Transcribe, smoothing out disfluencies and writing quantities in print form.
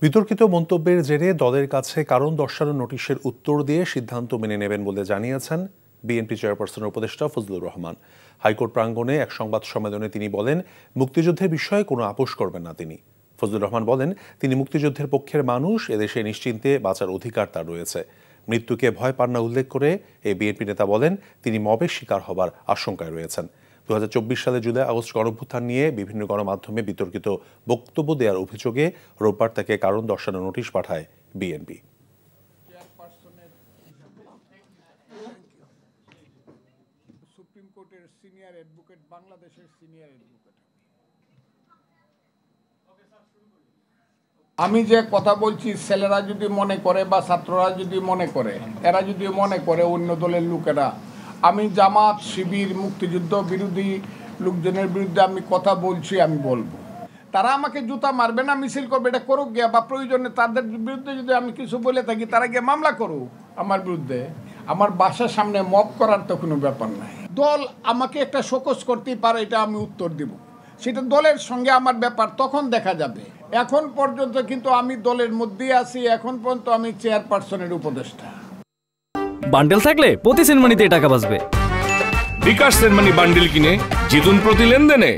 বিতর্কিত মন্তব্যের জেরে দলের কাছে কারণ দর্শানোর নোটিশের উত্তর দিয়ে সিদ্ধান্ত মেনে নেবেন বলে জানিয়েছেন বিএনপি চেয়ারপারসনের উপদেষ্টা ফজলুর রহমান। হাইকোর্ট প্রাঙ্গণে এক সংবাদ সম্মেলনে তিনি বলেন, মুক্তিযুদ্ধের বিষয়ে কোনো আপোষ করবেন না তিনি। ফজলুর রহমান বলেন, তিনি মুক্তিযুদ্ধের পক্ষের মানুষ, এদেশে নিশ্চিন্তে বাঁচার অধিকার তার রয়েছে। মৃত্যুকে ভয় পান না উল্লেখ করে এই বিএনপি নেতা বলেন, তিনি মবের শিকার হবার আশঙ্কায় রয়েছেন। 2024 সালে জুলাই আগস্ট গণঅভ্যুত্থান নিয়ে বিভিন্ন গণমাধ্যমে বিতর্কিত বক্তব্য দেওয়ার অভিযোগে রোববার তাকে কারণ দর্শানোর নোটিশ পাঠায় বিএনপি। সুপ্রিম কোর্টের সিনিয়র অ্যাডভোকেট, বাংলাদেশের সিনিয়র অ্যাডভোকেট। আমি যে কথা বলছি, ছেলেরা যদি মনে করে বা ছাত্ররা যদি মনে করে, এরা যদি মনে করে অন্য দলের লোকেরা আমি জামাত, শিবির, মুক্তিযুদ্ধ বিরোধী লোকজনের বিরুদ্ধে আমি কথা বলছি, আমি বলবো। তারা আমাকে জুতা মারবে না, মিছিল করবে, এটা করুক গিয়া, বা প্রয়োজনে তাদের বিরুদ্ধে যদি আমি কিছু বলে থাকি তারা গিয়ে মামলা করুক আমার বিরুদ্ধে। আমার বাসার সামনে মব করার তো কোনো ব্যাপার নাই। দল আমাকে একটা শোকজ করতেই পারে, এটা আমি উত্তর দিব। সেটা দলের সঙ্গে আমার ব্যাপার, তখন দেখা যাবে। এখন পর্যন্ত কিন্তু আমি দলের মধ্যেই আছি। এখন পর্যন্ত আমি চেয়ারপারসনের উপদেষ্টা। বান্ডেল থাকলে প্রতি সেনমানিতে টাকা বাঁচবে। বিকাশ সেনমানি বান্ডেল কিনে জিতুন প্রতি লেনদেনে।